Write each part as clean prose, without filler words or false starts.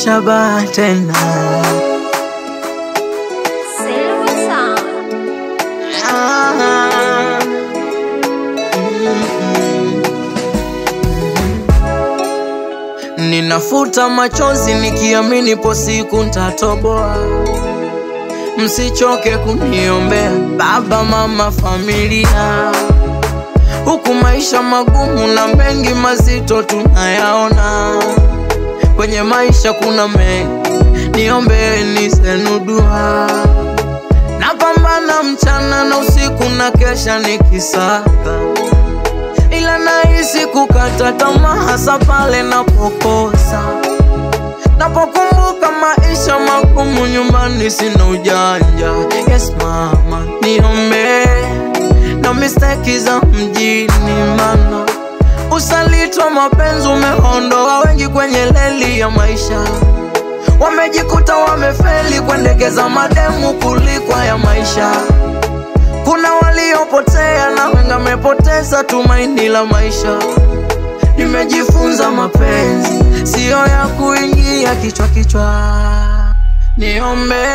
Shaba tena ninafuta machozi nikiamini po siku nitatoboa. Msichoke kuniombea baba, mama, familia. Huku maisha magumu na mengi mazito tunayaona. Kwenye maisha kuna mengi, niombeeni zenu dua. Napambana mchana na usiku na kesha nikisaka, ila nahisi kukata tamaa hasa pale napokosa. Napokumbuka maisha magumu nyumbani sina ujanja. Yes mama, niombe na mistake za mjini, mana usaliti wa mapenzi umeondoa wengi kwenye leli ya maisha. Wamejikuta wamefeli kuendekeza mademu kuliko ya maisha. Kuna waliopotea na wengi wamepoteza tumaini la maisha. Nimejifunza mapenzi sio ya kuingia kichwa kichwa. Niombe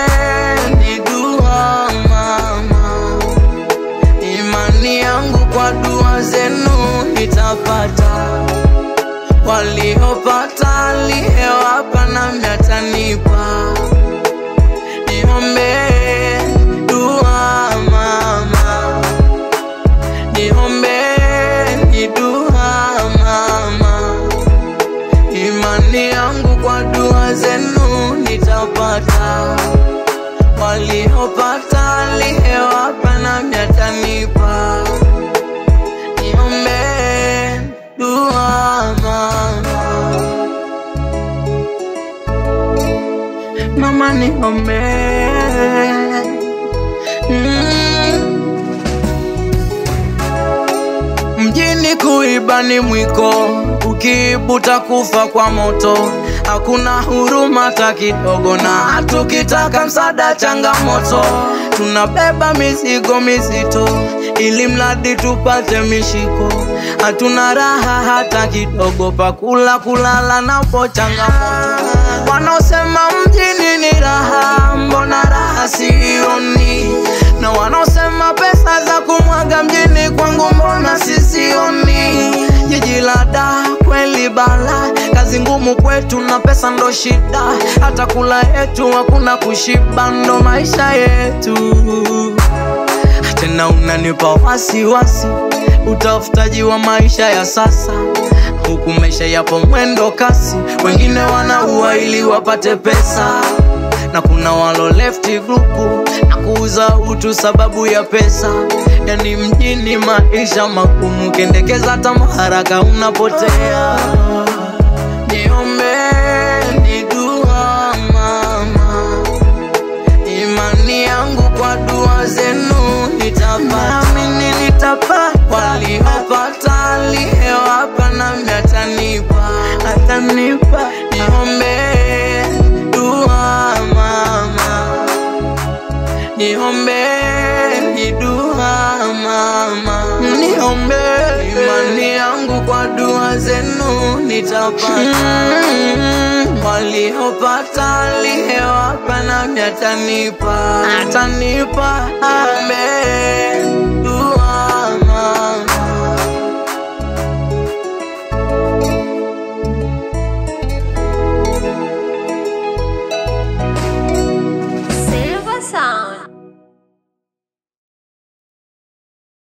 ni dua mama, imani yangu kwa dua zenu nitapata. Waliopata aliyewapa na mtanipa. Niombe dua mama, niombe ni dua mama, imani yangu kwa dua zenu nitapata. Waliopata aliyewapa na mtanipa. Niombe dua mama, niombe. Mjini kuiba ni mwiko, ukiibuta kufa kwa moto. Hakuna huruma hata kidogo, na tukitaka msaada changamoto. Tunabeba mizigo mizito ili mradi tupate mishiko. Hatuna raha hata kidogo, pakula kulala napo changamoto. Wanaosema mjini ni raha, mbona raha sioni? Na wanaosema pesa za kumwaga mjini kwangu mbona sisioni? Jiji la Dar kweli bala, kazi ngumu kwetu na pesa ndo shida. Hata kula yetu hakuna kushiba, ndo maisha yetu. Tena unanipa wasiwasi utafutaji wa maisha ya sasa. Huku maisha yapo mwendo kasi, wengine wanaua ili wapate pesa. Na kuna walo left group na kuuza utu sababu ya pesa. Yani mjini maisha magumu, kendekeza tamaa haraka unapotea. Niombe ni dua mama, imani yangu kwa dua zenu nitapata. Naamini nitapata. Waliopata aliyewapa na mtanipa. Niombe dua mama, niombe ni dua mama, niombe imani yangu kwa dua zenu nitapata. Waliopata aliyewapa na mtanipa. Niombe